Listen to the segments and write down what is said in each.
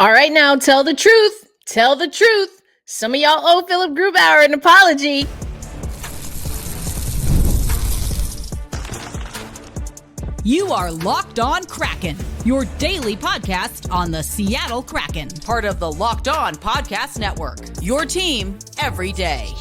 All right, now tell the truth. Tell the truth. Some of y'all owe Philipp Grubauer an apology. You are Locked On Kraken, your daily podcast on the Seattle Kraken, part of the Locked On Podcast Network, your team every day.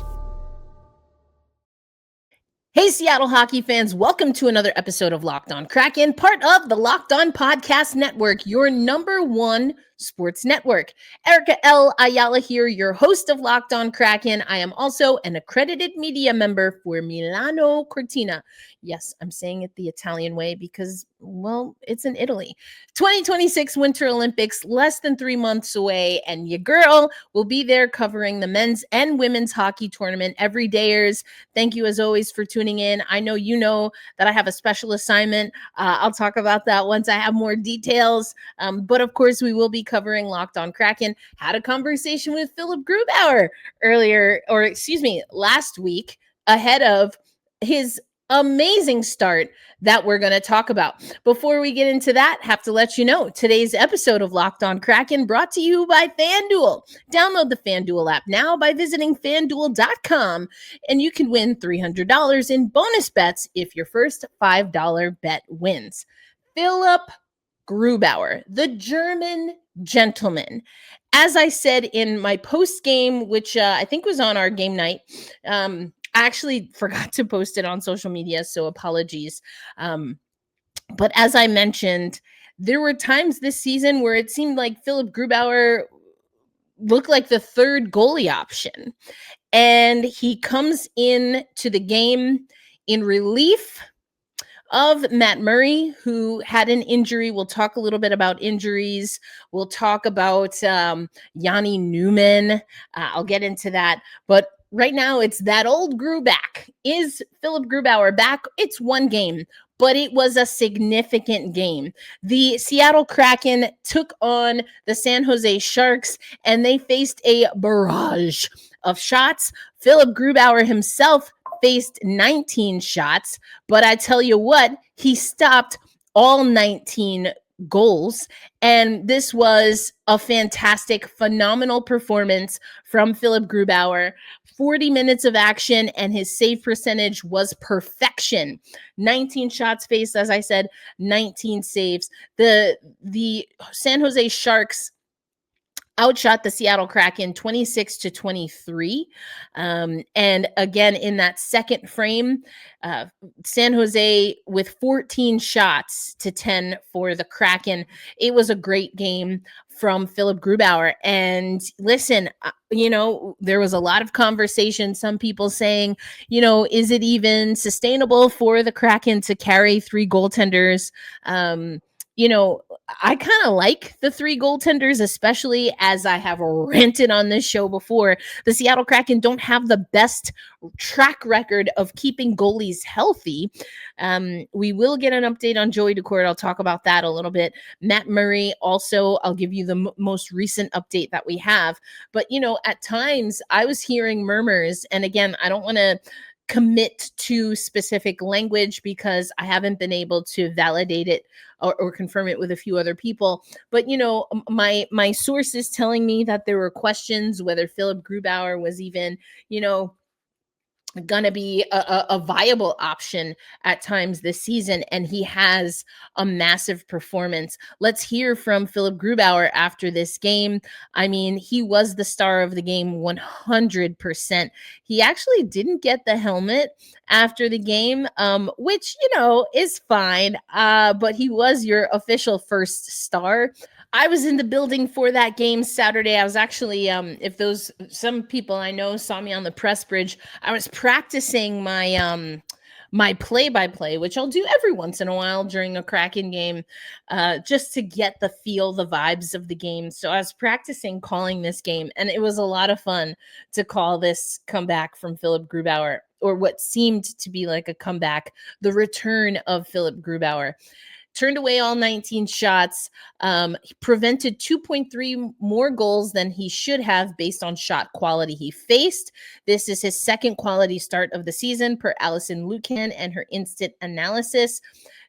Hey, Seattle hockey fans, welcome to another episode of Locked On Kraken, part of the Locked On Podcast Network, your number one sports network. Erica L. Ayala here, your host of Locked On Kraken. I am also an accredited media member for Milano Cortina. Yes, I'm saying it the Italian way because, well, it's in Italy. 2026 Winter Olympics, less than 3 months away, and your girl will be there covering the men's and women's hockey tournament every dayers. Thank you, as always, for tuning in. I know you know that I have a special assignment. I'll talk about that once I have more details. But of course, we will be covering Locked On Kraken. Had a conversation with Philipp Grubauer last week ahead of his amazing start that we're going to talk about. Before we get into that, have to let you know today's episode of Locked On Kraken brought to you by FanDuel. Download the FanDuel app now by visiting FanDuel.com, and you can win $300 in bonus bets if your first $5 bet wins. Philipp Grubauer, the German gentleman. As I said in my post game, which I think was on our game night, I actually forgot to post it on social media, so apologies. But as I mentioned, there were times this season where it seemed like Philipp Grubauer looked like the third goalie option. And he comes in to the game in relief of Matt Murray, who had an injury. We'll talk a little bit about injuries. We'll talk about Jani Nyman. I'll get into that. But right now, it's that old Gru back. Is Philipp Grubauer back? It's one game, but it was a significant game. The Seattle Kraken took on the San Jose Sharks, and they faced a barrage of shots. Philipp Grubauer himself faced 19 shots, but I tell you what, he stopped all 19 goals. And this was a fantastic, phenomenal performance from Philipp Grubauer. 40 minutes of action, and his save percentage was perfection. 19 shots faced, as I said, 19 saves. The San Jose Sharks outshot the Seattle Kraken 26-23. And again, in that second frame, San Jose with 14 shots to 10 for the Kraken. It was a great game from Philipp Grubauer. And listen, there was a lot of conversation, some people saying, is it even sustainable for the Kraken to carry three goaltenders? I kind of like the three goaltenders, especially as I have ranted on this show before. The Seattle Kraken don't have the best track record of keeping goalies healthy. We will get an update on Joey Daccord. I'll talk about that a little bit. Matt Murray also, I'll give you the most recent update that we have. But, at times I was hearing murmurs. And again, I don't want to commit to specific language because I haven't been able to validate it or confirm it with a few other people. But, my sources telling me that there were questions whether Philipp Grubauer was even, gonna be a viable option at times this season, and he has a massive performance. Let's hear from Philipp Grubauer after this game. I mean, he was the star of the game 100%. He actually didn't get the helmet after the game, which, is fine, but he was your official first star. I was in the building for that game Saturday. I was actually, some people I know saw me on the press bridge, I was practicing my my play-by-play, which I'll do every once in a while during a Kraken game, just to get the feel, the vibes of the game. So I was practicing calling this game, and it was a lot of fun to call this comeback from Philipp Grubauer, or what seemed to be like a comeback, the return of Philipp Grubauer. Turned away all 19 shots, he prevented 2.3 more goals than he should have based on shot quality he faced. This is his second quality start of the season per Allison Lucan and her instant analysis.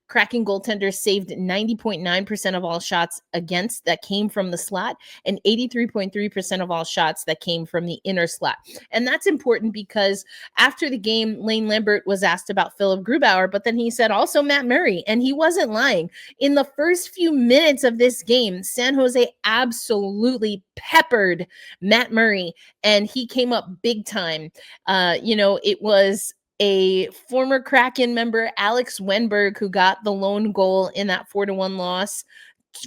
Kraken goaltender saved 90.9% of all shots against that came from the slot and 83.3% of all shots that came from the inner slot. And that's important because after the game, Lane Lambert was asked about Philipp Grubauer, but then he said also Matt Murray, and he wasn't lying. In the first few minutes of this game, San Jose absolutely peppered Matt Murray, and he came up big time. It was a former Kraken member, Alex Wenberg, who got the lone goal in that 4-1 loss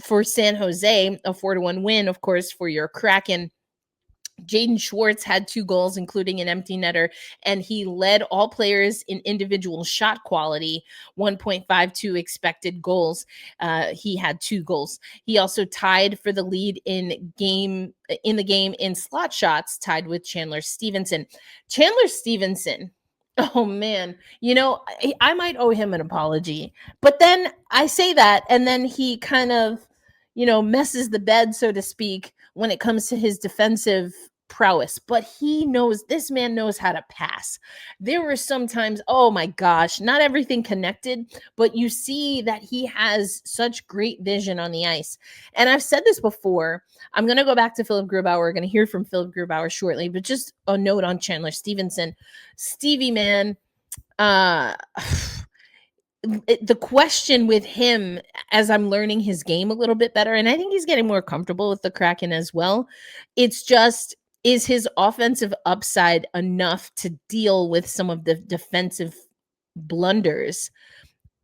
for San Jose, a 4-1 win, of course, for your Kraken. Jaden Schwartz had 2 goals, including an empty netter, and he led all players in individual shot quality, 1.52 expected goals. He had 2 goals. He also tied for the lead in the game in slot shots, tied with Chandler Stephenson. Chandler Stephenson, oh man, I might owe him an apology, but then I say that, and then he kind of, messes the bed, so to speak, when it comes to his defensive prowess. But this man knows how to pass. There were some times, oh my gosh, not everything connected, but you see that he has such great vision on the ice. And I've said this before. I'm going to go back to Philipp Grubauer. We're going to hear from Philipp Grubauer shortly, but just a note on Chandler Stephenson. Stevie, man, the question with him, as I'm learning his game a little bit better, and I think he's getting more comfortable with the Kraken as well, it's just, is his offensive upside enough to deal with some of the defensive blunders?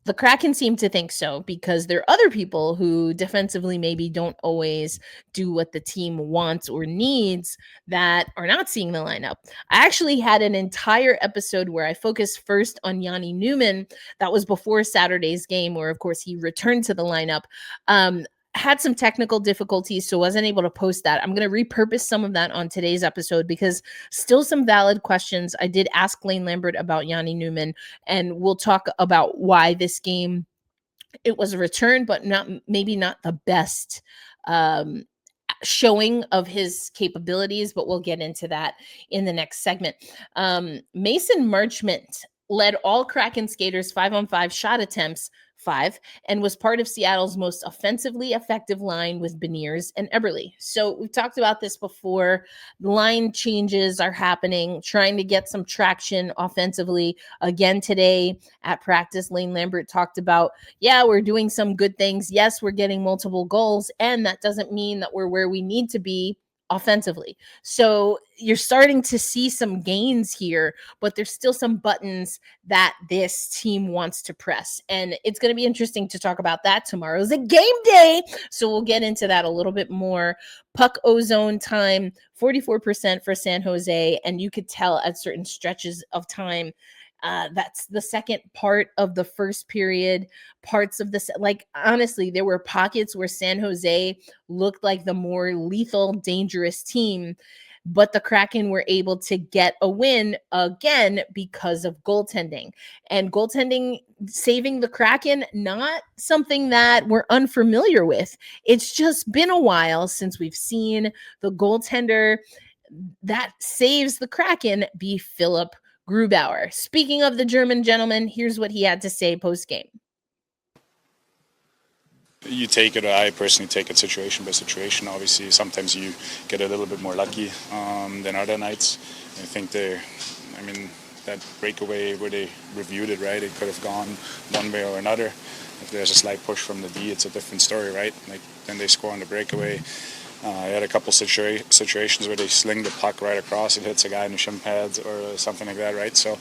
The Kraken seem to think so, because there are other people who defensively maybe don't always do what the team wants or needs that are not seeing the lineup. I actually had an entire episode where I focused first on Jani Nyman. That was before Saturday's game, where, of course, he returned to the lineup. Had some technical difficulties, so wasn't able to post that. I'm going to repurpose some of that on today's episode because still some valid questions. I did ask Lane Lambert about Jani Nyman, and we'll talk about why this game, it was a return, but maybe not the best showing of his capabilities, but we'll get into that in the next segment. Mason Marchment led all Kraken skaters 5-on-5 shot attempts, 5, and was part of Seattle's most offensively effective line with Beniers and Eberle. So we've talked about this before. Line changes are happening, trying to get some traction offensively. Again today at practice, Lane Lambert talked about, we're doing some good things. Yes, we're getting multiple goals, and that doesn't mean that we're where we need to be offensively. So you're starting to see some gains here, but there's still some buttons that this team wants to press. And it's going to be interesting to talk about that. Tomorrow's a game day, so we'll get into that a little bit more. Puck ozone time, 44% for San Jose, and you could tell at certain stretches of time, that's the second part of the first period, parts of this. Like, honestly, there were pockets where San Jose looked like the more lethal, dangerous team, but the Kraken were able to get a win again because of goaltending. And goaltending saving the Kraken, not something that we're unfamiliar with. It's just been a while since we've seen the goaltender that saves the Kraken be Philipp Grubauer. Speaking of the German gentleman, here's what he had to say post-game. You take it, or I personally take it situation by situation. Obviously, sometimes you get a little bit more lucky than other nights. I think that breakaway where they reviewed it, right, it could have gone one way or another. If there's a slight push from the D, it's a different story, right? Like, then they score on the breakaway. I had a couple situations where they sling the puck right across. It hits a guy in the shin pads or something like that, right? So,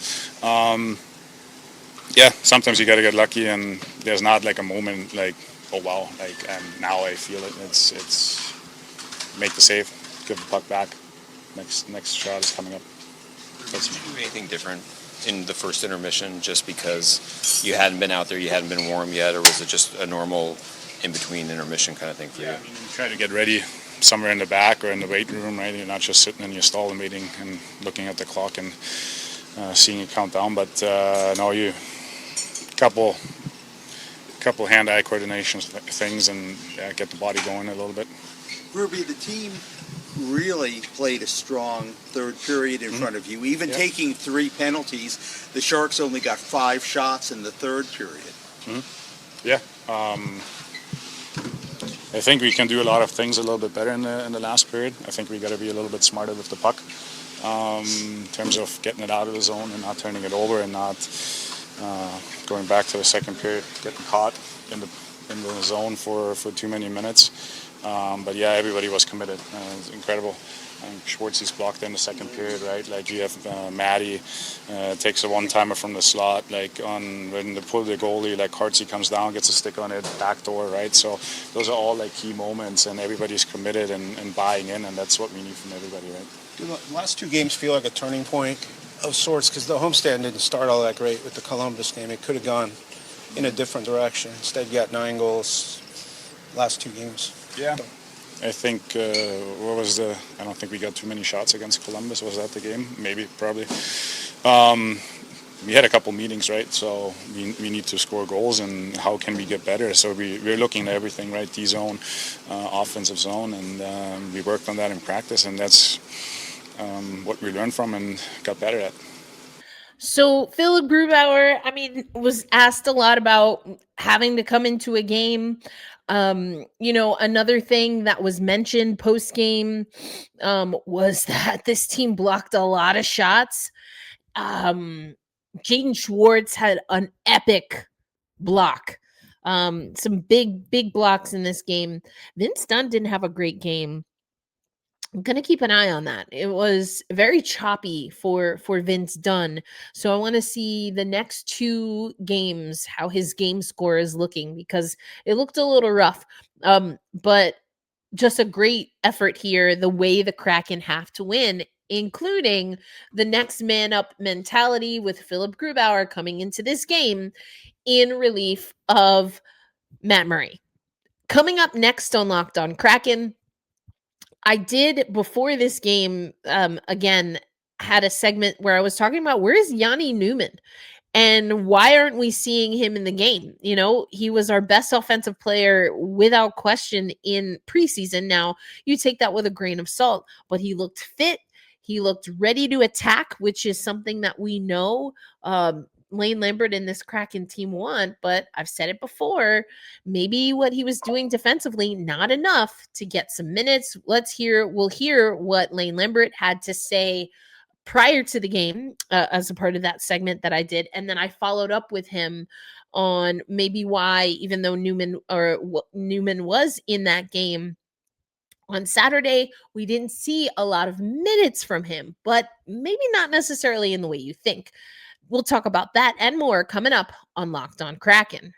sometimes you got to get lucky, and there's not like a moment like, oh wow, like, and now I feel it. It's make the save, give the puck back. Next shot is coming up. Did you do anything different in the first intermission just because you hadn't been out there, you hadn't been warm yet, or was it just a normal in-between intermission kind of thing for you? I mean, you try to get ready somewhere in the back or in the weight room, right? You're not just sitting in your stall and waiting and looking at the clock and seeing it count down. But no, you couple hand-eye coordination things and get the body going a little bit. Ruby, the team really played a strong third period in front of you. Even taking 3 penalties, the Sharks only got 5 shots in the third period. Yeah. I think we can do a lot of things a little bit better in the last period. I think we got to be a little bit smarter with the puck in terms of getting it out of the zone and not turning it over and not going back to the second period, getting caught in the zone for too many minutes. But yeah, everybody was committed. It's incredible. Schwartz blocked in the second period, right? Like you have Matty takes a one-timer from the slot, like when they pull the goalie, like Hartsey comes down, gets a stick on it, backdoor, right? So those are all like key moments, and everybody's committed and buying in, and that's what we need from everybody, right? Do the last two games feel like a turning point of sorts? Because the homestand didn't start all that great with the Columbus game. It could have gone in a different direction. Instead, you got 9 goals last 2 games. Yeah. I think, I don't think we got too many shots against Columbus. Was that the game? Maybe, probably. We had a couple meetings, right? So we need to score goals, and how can we get better? So we're looking at everything, right? D-zone, offensive zone, and we worked on that in practice, and that's what we learned from and got better at. So Philipp Grubauer, was asked a lot about having to come into a game. Another thing that was mentioned post game was that this team blocked a lot of shots. Jaden Schwartz had an epic block. Some big blocks in this game. Vince Dunn didn't have a great game. I'm going to keep an eye on that. It was very choppy for Vince Dunn. So I want to see the next 2 games, how his game score is looking, because it looked a little rough. But just a great effort here, the way the Kraken have to win, including the next man up mentality with Philipp Grubauer coming into this game in relief of Matt Murray. Coming up next on Locked On Kraken, I did, before this game, again, had a segment where I was talking about where is Jani Nyman and why aren't we seeing him in the game? He was our best offensive player without question in preseason. Now, you take that with a grain of salt, but he looked fit. He looked ready to attack, which is something that we know Lane Lambert and this Kraken team want, but I've said it before, maybe what he was doing defensively, not enough to get some minutes. We'll hear what Lane Lambert had to say prior to the game as a part of that segment that I did. And then I followed up with him on maybe why, even though Newman was in that game on Saturday, we didn't see a lot of minutes from him, but maybe not necessarily in the way you think. We'll talk about that and more coming up on Locked On Kraken.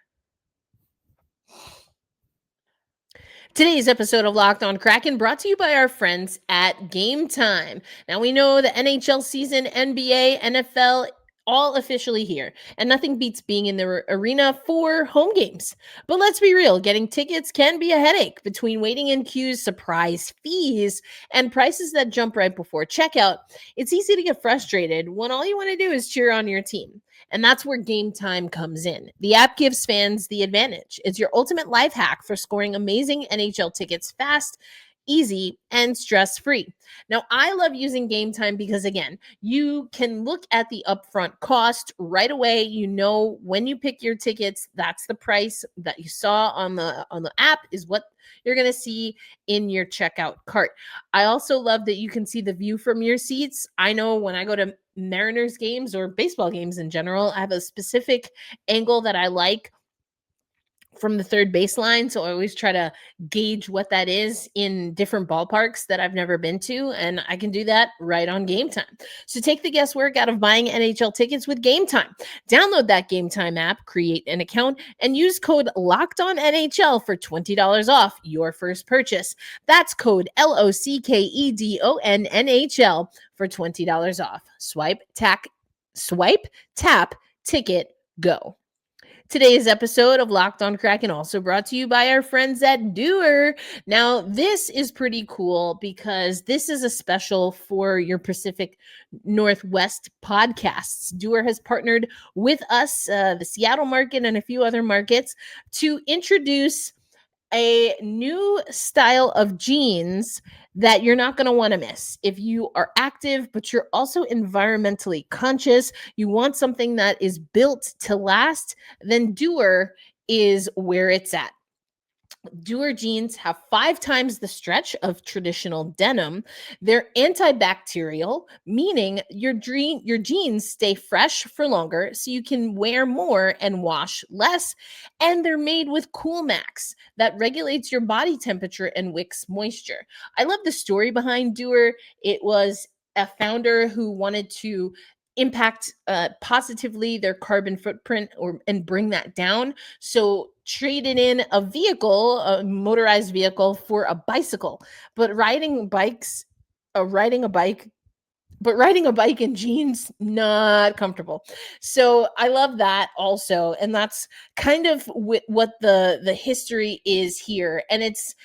Today's episode of Locked On Kraken brought to you by our friends at Game Time. Now, we know the NHL season, NBA, NFL, all officially here, and nothing beats being in the arena for home games. But let's be real, getting tickets can be a headache between waiting in queues, surprise fees, and prices that jump right before checkout. It's easy to get frustrated when all you want to do is cheer on your team. And that's where Game Time comes in. The app gives fans the advantage. It's your ultimate life hack for scoring amazing NHL tickets fast, easy, and stress-free. Now, I love using Game Time because, again, you can look at the upfront cost right away. You know when you pick your tickets, that's the price that you saw on the app is what you're going to see in your checkout cart. I also love that you can see the view from your seats. I know when I go to Mariners games or baseball games in general, I have a specific angle that I like from the third baseline. So I always try to gauge what that is in different ballparks that I've never been to. And I can do that right on Game Time. So take the guesswork out of buying NHL tickets with Game Time. Download that Game Time app, create an account, and use code LOCKEDONNHL for $20 off your first purchase. That's code LOCKEDONNHL for $20 off. Swipe, tap, ticket, go. Today's episode of Locked On Kraken also brought to you by our friends at Dewar. Now, this is pretty cool because this is a special for your Pacific Northwest podcasts. Dewar has partnered with us, the Seattle market, and a few other markets to introduce a new style of jeans that you're not going to want to miss. If you are active, but you're also environmentally conscious, you want something that is built to last, then Dewar is where it's at. Dewar jeans have 5 times the stretch of traditional denim. They're antibacterial, meaning your jeans stay fresh for longer so you can wear more and wash less. And they're made with Cool Max that regulates your body temperature and wicks moisture. I love the story behind Dewar. It was a founder who wanted to impact positively their carbon footprint and bring that down. So traded in a vehicle, a motorized vehicle, for a bicycle. But riding a bike in jeans, not comfortable. So I love that also. And that's kind of what the history is here. And it's,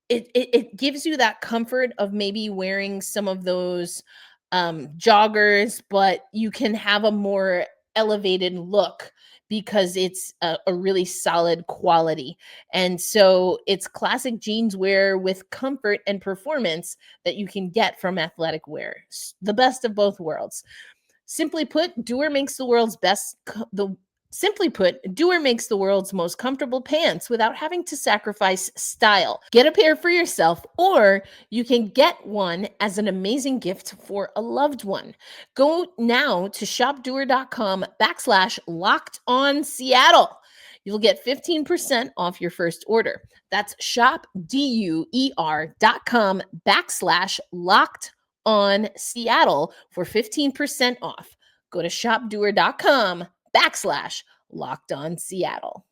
it gives you that comfort of maybe wearing some of those joggers, but you can have a more elevated look because it's a really solid quality. And so it's classic jeans wear with comfort and performance that you can get from athletic wear. The best of both worlds. Simply put, Dewar makes the world's most comfortable pants without having to sacrifice style. Get a pair for yourself, or you can get one as an amazing gift for a loved one. Go now to shopdewar.com/LockedOnSeattle. You'll get 15% off your first order. That's shopdewar.com/LockedOnSeattle for 15% off. Go to shopdewar.com/LockedOnSeattle.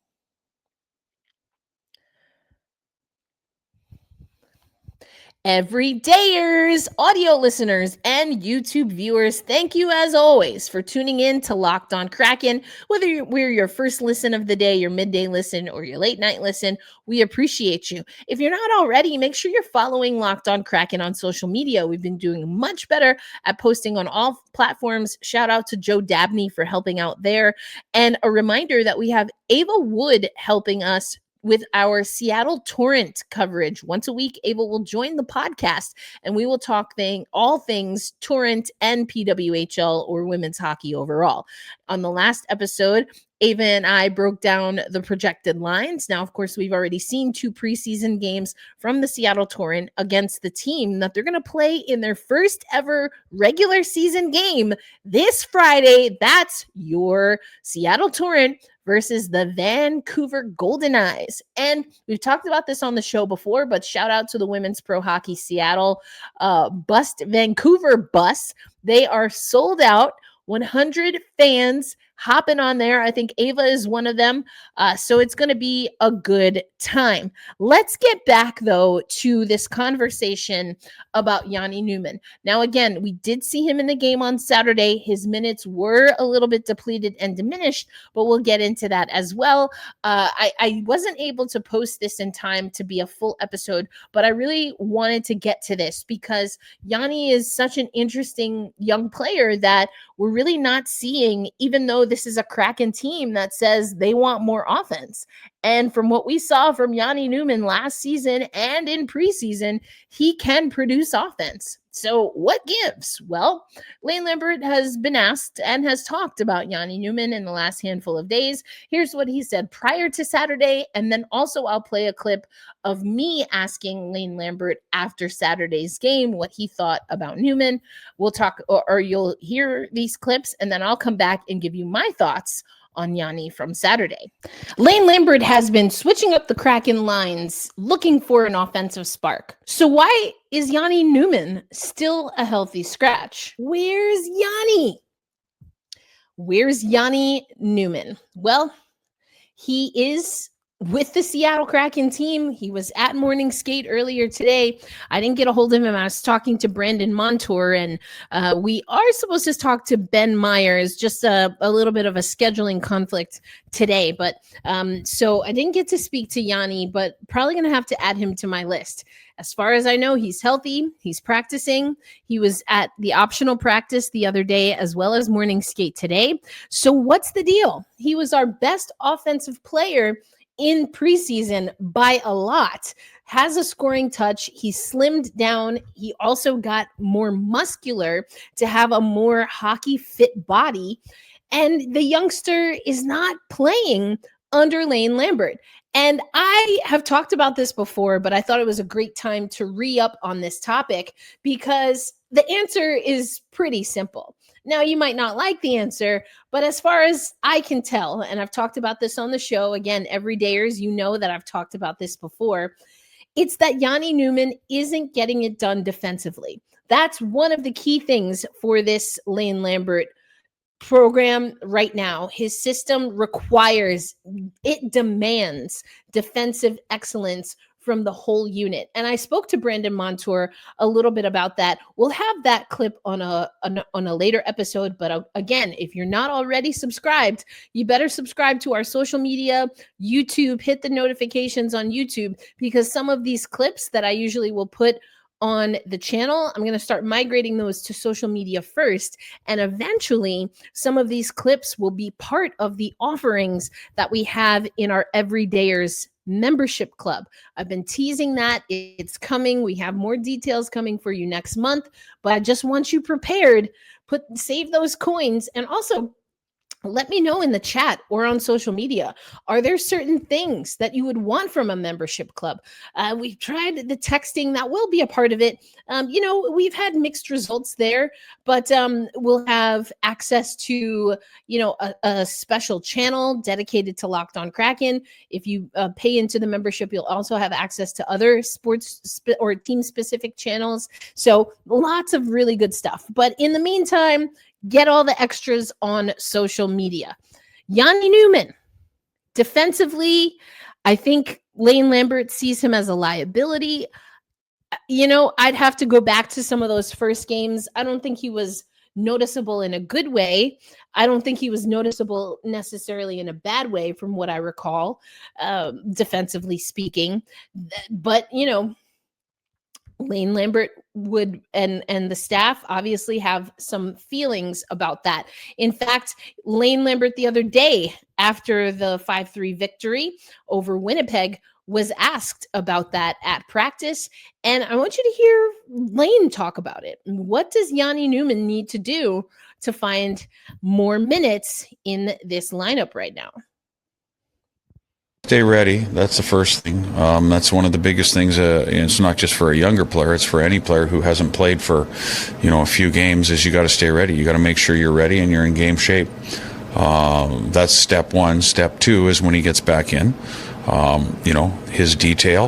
Everydayers, audio listeners, and YouTube viewers, thank you as always for tuning in to Locked On Kraken. Whether we're your first listen of the day, your midday listen, or your late night listen, we appreciate you. If you're not already, make sure you're following Locked On Kraken on social media. We've been doing much better at posting on all platforms. Shout out to Joe Dabney for helping out there. And a reminder that we have Ava Wood helping us with our Seattle Torrent coverage. Once a week, Ava will join the podcast and we will talk all things Torrent and PWHL, or women's hockey overall. On the last episode, Ava and I broke down the projected lines. Now, of course, we've already seen 2 preseason games from the Seattle Torrent against the team that they're going to play in their first ever regular season game this Friday. That's your Seattle Torrent versus the Vancouver Golden Eyes. And we've talked about this on the show before, but shout out to the Women's Pro Hockey Seattle Vancouver bus. They are sold out. 100 fans hopping on there. I think Ava is one of them. So it's going to be a good time. Let's get back, though, to this conversation about Jani Nyman. Now, again, we did see him in the game on Saturday. His minutes were a little bit depleted and diminished, but we'll get into that as well. I wasn't able to post this in time to be a full episode, but I really wanted to get to this because Jani is such an interesting young player that we're really not seeing, even though this is a Kraken team that says they want more offense. And from what we saw from Jani Nyman last season and in preseason, he can produce offense. So what gives? Well, Lane Lambert has been asked and has talked about Jani Nyman in the last handful of days. Here's what he said prior to Saturday, and then also I'll play a clip of me asking Lane Lambert after Saturday's game what he thought about Newman. We'll talk, or you'll hear these clips, and then I'll come back and give you my thoughts on Jani from Saturday. Lane Lambert has been switching up the Kraken lines, looking for an offensive spark. So why is Jani Nyman still a healthy scratch? Where's Jani? Where's Jani Nyman? Well, he is with the Seattle Kraken team. He was at morning skate earlier today. I didn't get a hold of him. I was talking to Brandon Montour, and we are supposed to talk to Ben Myers, just a little bit of a scheduling conflict today. But so I didn't get to speak to Jani, but probably going to have to add him to my list. As far as I know, he's healthy. He's practicing. He was at the optional practice the other day, as well as morning skate today. So what's the deal? He was our best offensive player in preseason by a lot, has a scoring touch. He slimmed down. He also got more muscular to have a more hockey fit body. And the youngster is not playing under Lane Lambert. And I have talked about this before, but I thought it was a great time to re-up on this topic because the answer is pretty simple. Now, you might not like the answer, but as far as I can tell, and I've talked about this on the show, again, everydayers, you know that I've talked about this before, it's that Jani Nyman isn't getting it done defensively. That's one of the key things for this Lane Lambert program right now. His system requires, it demands defensive excellence from the whole unit. And I spoke to Brandon Montour a little bit about that. We'll have that clip on a later episode. But again, if you're not already subscribed, you better subscribe to our social media, YouTube, hit the notifications on YouTube, because some of these clips that I usually will put on the channel, I'm going to start migrating those to social media first. And eventually, some of these clips will be part of the offerings that we have in our Everydayers membership club. I've been teasing that. It's coming. We have more details coming for you next month, but I just want you prepared. Save those coins. And also, let me know in the chat or on social media, are there certain things that you would want from a membership club? We've tried the texting. That will be a part of it. We've had mixed results there, but we'll have access to, a special channel dedicated to Locked on Kraken. If you pay into the membership, you'll also have access to other sports or team-specific channels. So lots of really good stuff. But in the meantime, get all the extras on social media. Jani Nyman, defensively, I think Lane Lambert sees him as a liability. I'd have to go back to some of those first games. I don't think he was noticeable in a good way. I don't think he was noticeable necessarily in a bad way from what I recall, defensively speaking. But, Lane Lambert would and the staff obviously have some feelings about that. In fact, Lane Lambert the other day after the 5-3 victory over Winnipeg was asked about that at practice. And I want you to hear Lane talk about it. What does Jani Nyman need to do to find more minutes in this lineup right now? Stay ready. That's the first thing. That's one of the biggest things. It's not just for a younger player. It's for any player who hasn't played for, a few games. Is you got to stay ready. You got to make sure you're ready and you're in game shape. That's step one. Step two is when he gets back in. His detail,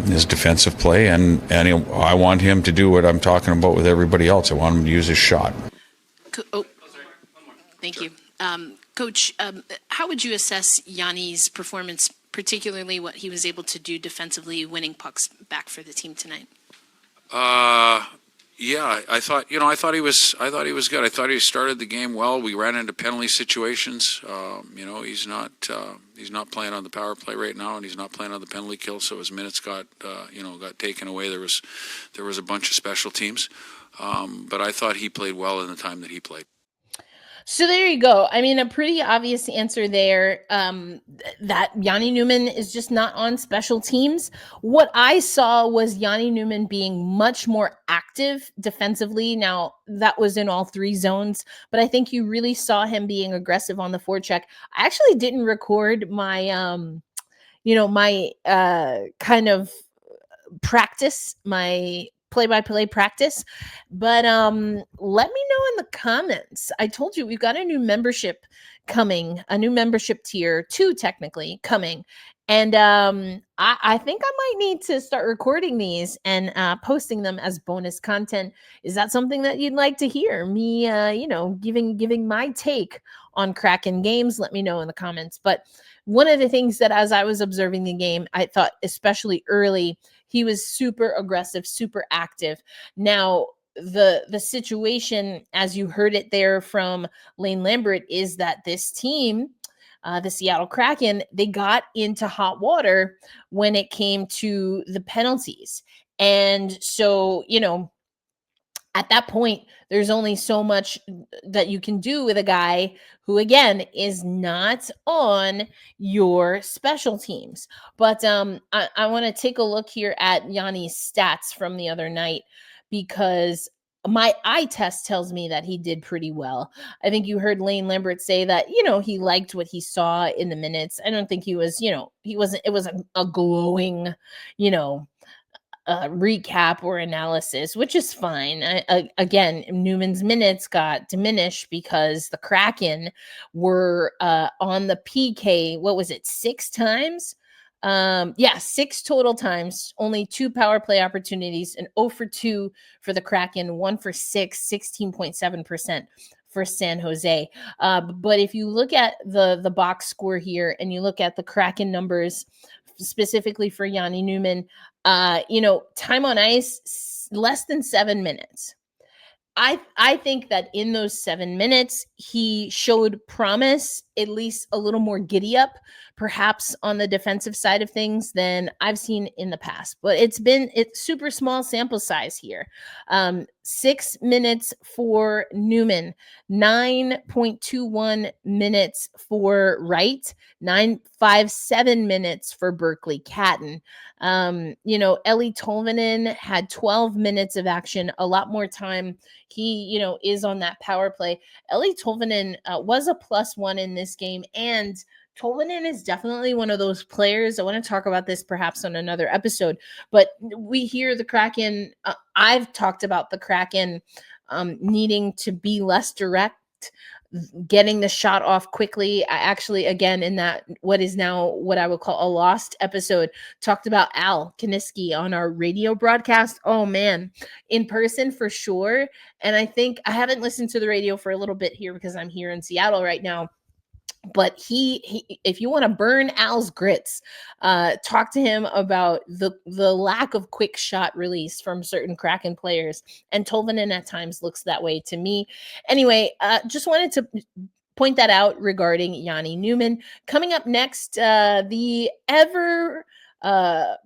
his defensive play, and I want him to do what I'm talking about with everybody else. I want him to use his shot. Thank you. Coach, how would you assess Jani's performance, particularly what he was able to do defensively, winning pucks back for the team tonight? I thought he was good. I thought he started the game well. We ran into penalty situations. He's not playing on the power play right now, and he's not playing on the penalty kill. So his minutes got taken away. There was a bunch of special teams, but I thought he played well in the time that he played. So there you go. I mean, a pretty obvious answer there, that Jani Nyman is just not on special teams. What I saw was Jani Nyman being much more active defensively. Now, that was in all three zones, but I think you really saw him being aggressive on the forecheck. I actually didn't record my, kind of practice, my play-by-play practice, but let me know in the comments. I told you we've got a new membership coming, a new membership tier, 2 technically coming, and I think I might need to start recording these and posting them as bonus content. Is that something that you'd like to hear me giving my take on Kraken games? Let me know in the comments. But one of the things that as I was observing the game, I thought especially early, he was super aggressive, super active. Now, the situation, as you heard it there from Lane Lambert, is that this team, the Seattle Kraken, they got into hot water when it came to the penalties. And so, at that point, there's only so much that you can do with a guy who, again, is not on your special teams. But I want to take a look here at Jani's stats from the other night, because my eye test tells me that he did pretty well. I think you heard Lane Lambert say that, he liked what he saw in the minutes. I don't think he was, it was a glowing, you know, recap or analysis, which is fine. Again, Newman's minutes got diminished because the Kraken were on the PK. What was it? 6 times? 6 total times, only 2 power play opportunities, and 0 for 2 for the Kraken, 1 for 6, 16.7% for San Jose. But if you look at the box score here and you look at the Kraken numbers, specifically for Jani Nyman, time on ice, less than 7 minutes. I think that in those 7 minutes, he showed promise, at least a little more giddy up, perhaps on the defensive side of things than I've seen in the past. But it's super small sample size here. 6 minutes for Newman, 9.21 minutes for Wright, 9.57 minutes for Berkeley Catton. Ellie Tolvanen had 12 minutes of action, a lot more time. He, is on that power play. Ellie Tolvanen was a +1 in this game, and Tolvanen is definitely one of those players. I want to talk about this perhaps on another episode, but we hear the Kraken. I've talked about the Kraken needing to be less direct, getting the shot off quickly. I actually, again, in that what is now what I would call a lost episode, talked about Al Kaniski on our radio broadcast. Oh man, in person for sure. And I think I haven't listened to the radio for a little bit here because I'm here in Seattle right now. But he if you want to burn Al's grits, talk to him about the lack of quick shot release from certain Kraken players. And Tolvanen at times looks that way to me. Anyway, just wanted to point that out regarding Jani Nyman. Coming up next, the ever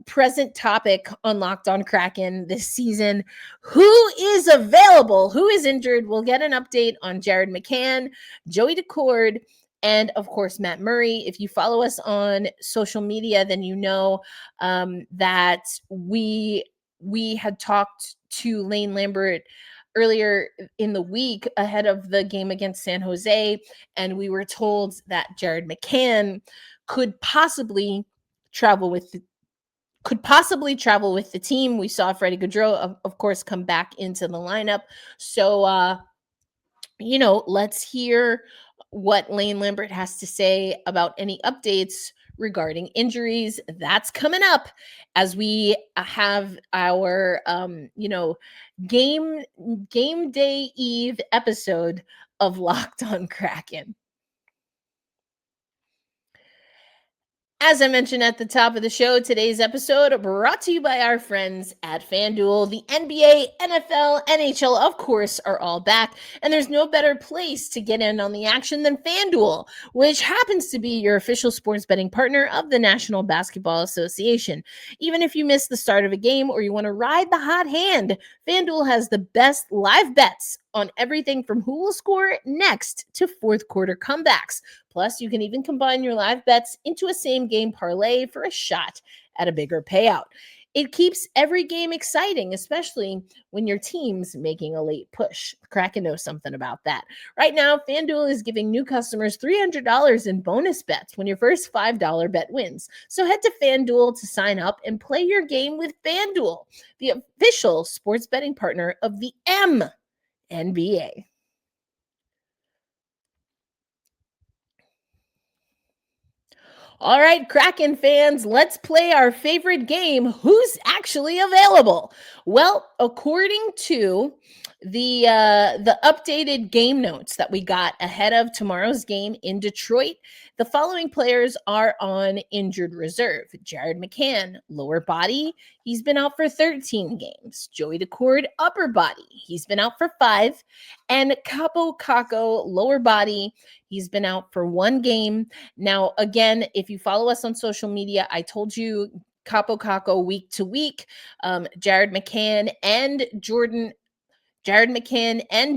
present topic on Locked On Kraken this season: who is available, who is injured. We'll get an update on Jared McCann, Joey Daccord, and of course, Matt Murray. If you follow us on social media, then you know that we had talked to Lane Lambert earlier in the week ahead of the game against San Jose, and we were told that Jared McCann could possibly travel with the team. We saw Freddie Gaudreau, of course, come back into the lineup. So, let's hear what Lane Lambert has to say about any updates regarding injuries. That's coming up as we have our game day eve episode of Locked On Kraken. As I mentioned at the top of the show, today's episode brought to you by our friends at FanDuel. The NBA, NFL, NHL, of course, are all back, and there's no better place to get in on the action than FanDuel, which happens to be your official sports betting partner of the National Basketball Association. Even if you miss the start of a game or you want to ride the hot hand, FanDuel has the best live bets on everything from who will score next to fourth quarter comebacks. Plus, you can even combine your live bets into a same game parlay for a shot at a bigger payout. It keeps every game exciting, especially when your team's making a late push. Kraken knows something about that. Right now, FanDuel is giving new customers $300 in bonus bets when your first $5 bet wins. So head to FanDuel to sign up and play your game with FanDuel, the official sports betting partner of the NBA. All right, Kraken fans, let's play our favorite game. Who's actually available? Well, according to the updated game notes that we got ahead of tomorrow's game in Detroit, the following players are on injured reserve. Jared McCann, lower body. He's been out for 13 games. Joey Daccord, upper body. He's been out for 5. And Kaapo Kakko, lower body. He's been out for 1 game. Now, again, if you follow us on social media, I told you Kaapo Kakko week to week. Jared McCann and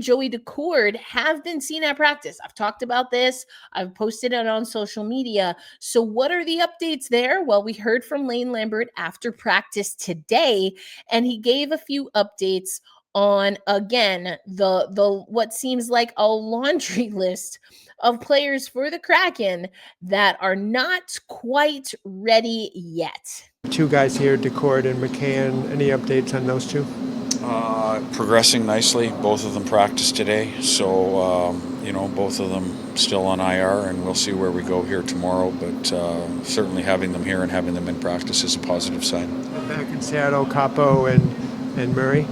Joey Daccord have been seen at practice. I've talked about this. I've posted it on social media. So what are the updates there? Well, we heard from Lane Lambert after practice today, and he gave a few updates on, again, the what seems like a laundry list of players for the Kraken that are not quite ready yet. Two guys here, Daccord and McCann. Any updates on those two? Progressing nicely. Both of them practiced today, so both of them still on IR, and we'll see where we go here tomorrow. But certainly having them here and having them in practice is a positive sign. Back in Seattle, Capo and Murray.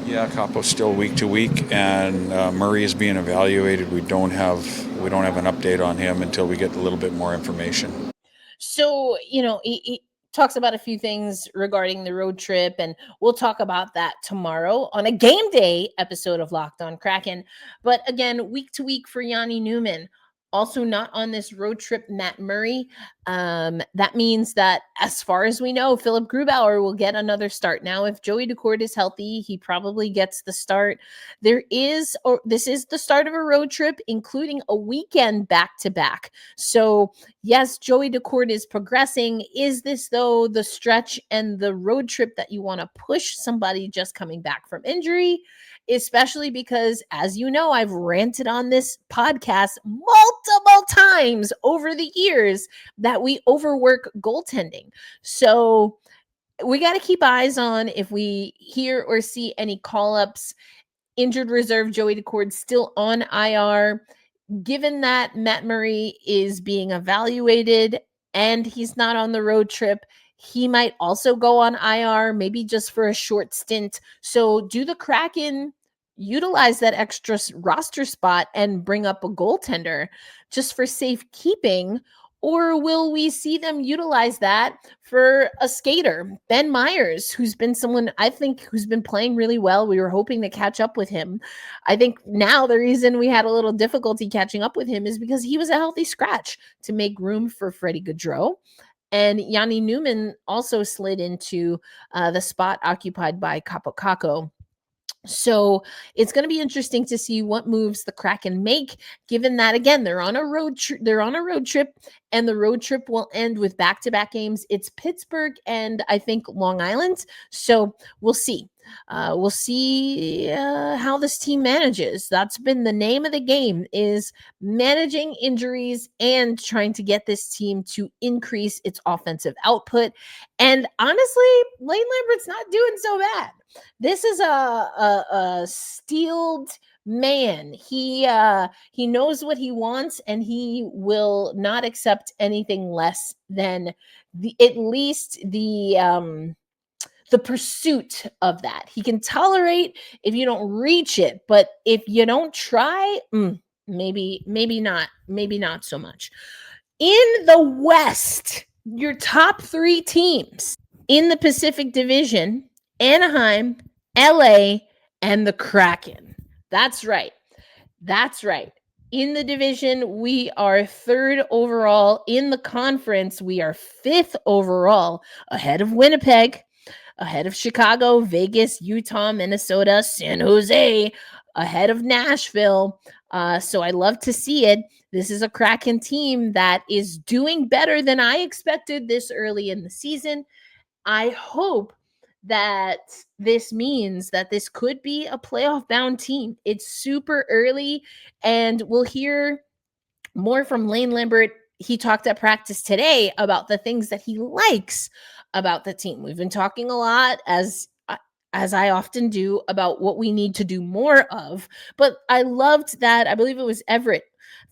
Yeah, Capo's still week to week, and Murray is being evaluated. We don't have an update on him until we get a little bit more information. So, he talks about a few things regarding the road trip, and we'll talk about that tomorrow on a game day episode of Locked on Kraken. But again, week to week for Jani Nyman. Also not on this road trip, Matt Murray. That means that, as far as we know, Philipp Grubauer will get another start. Now, if Joey Daccord is healthy, he probably gets the start. This is the start of a road trip, including a weekend back-to-back. So, yes, Joey Daccord is progressing. Is this, though, the stretch and the road trip that you want to push somebody just coming back from injury? Especially because, as you know, I've ranted on this podcast multiple times over the years that we overwork goaltending. So we got to keep eyes on if we hear or see any call-ups. Injured reserve Joey Daccord still on IR. Given that Matt Murray is being evaluated and he's not on the road trip, he might also go on IR, maybe just for a short stint. So do the Kraken utilize that extra roster spot and bring up a goaltender just for safekeeping? Or will we see them utilize that for a skater, Ben Myers, who's been someone I think who's been playing really well? We were hoping to catch up with him. I think now the reason we had a little difficulty catching up with him is because he was a healthy scratch to make room for Freddie Gaudreau. And Jani Nyman also slid into the spot occupied by Capo. So it's going to be interesting to see what moves the Kraken make, given that, again, they're on a road trip, and the road trip will end with back-to-back games. It's Pittsburgh and I think Long Island. So we'll see. We'll see how this team manages. That's been the name of the game, is managing injuries and trying to get this team to increase its offensive output. And honestly, Lane Lambert's not doing so bad. This is a steeled man. He knows what he wants, and he will not accept anything less than at least the pursuit of that. He can tolerate if you don't reach it, but if you don't try, maybe not so much. In the West, your top three teams in the Pacific Division: Anaheim, LA, and the Kraken. That's right. In the division, we are third overall. In the conference, we are fifth overall, ahead of Winnipeg, ahead of Chicago, Vegas, Utah, Minnesota, San Jose, ahead of Nashville. So I love to see it. This is a Kraken team that is doing better than I expected this early in the season. I hope that this means that this could be a playoff-bound team. It's super early, and we'll hear more from Lane Lambert. He talked at practice today about the things that he likes about the team. We've been talking a lot, as I often do, about what we need to do more of. But I loved that. I believe it was Everett,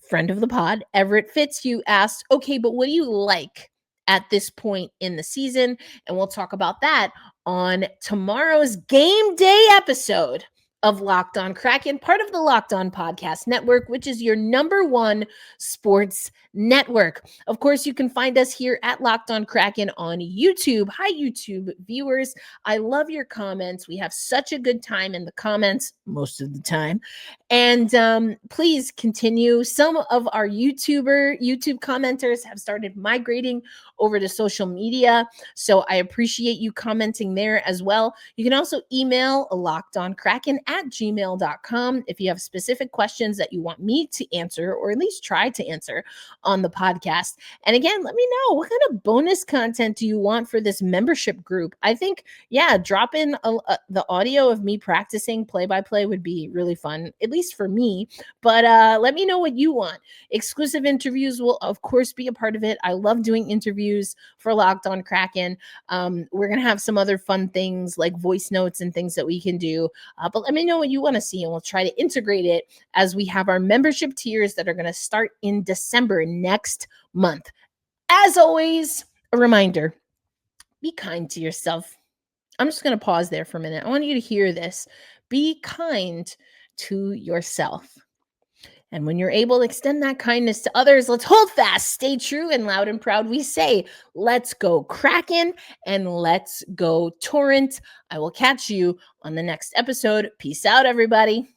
friend of the pod, Everett Fitzhugh, asked, okay, but what do you like at this point in the season? And we'll talk about that on tomorrow's game day episode of Locked on Kraken, part of the Locked on Podcast Network, which is your number one sports network. Of course, you can find us here at Locked on Kraken on YouTube. Hi, YouTube viewers. I love your comments. We have such a good time in the comments most of the time. And please continue. Some of our YouTube commenters have started migrating over to social media, so I appreciate you commenting there as well. You can also email lockedonkraken krakenkraken@gmail.com if you have specific questions that you want me to answer, or at least try to answer on the podcast. And again, let me know, what kind of bonus content do you want for this membership group? I think, drop in the audio of me practicing play-by-play would be really fun, at least for me. But let me know what you want. Exclusive interviews will, of course, be a part of it. I love doing interviews for Locked on Kraken. We're going to have some other fun things like voice notes and things that we can do. But let me know what you want to see, and we'll try to integrate it as we have our membership tiers that are going to start in December next month. As always, a reminder, be kind to yourself. I'm just going to pause there for a minute. I want you to hear this. Be kind to yourself. And when you're able to extend that kindness to others, let's hold fast, stay true, and loud and proud we say, let's go Kraken and let's go Torrent. I will catch you on the next episode. Peace out, everybody.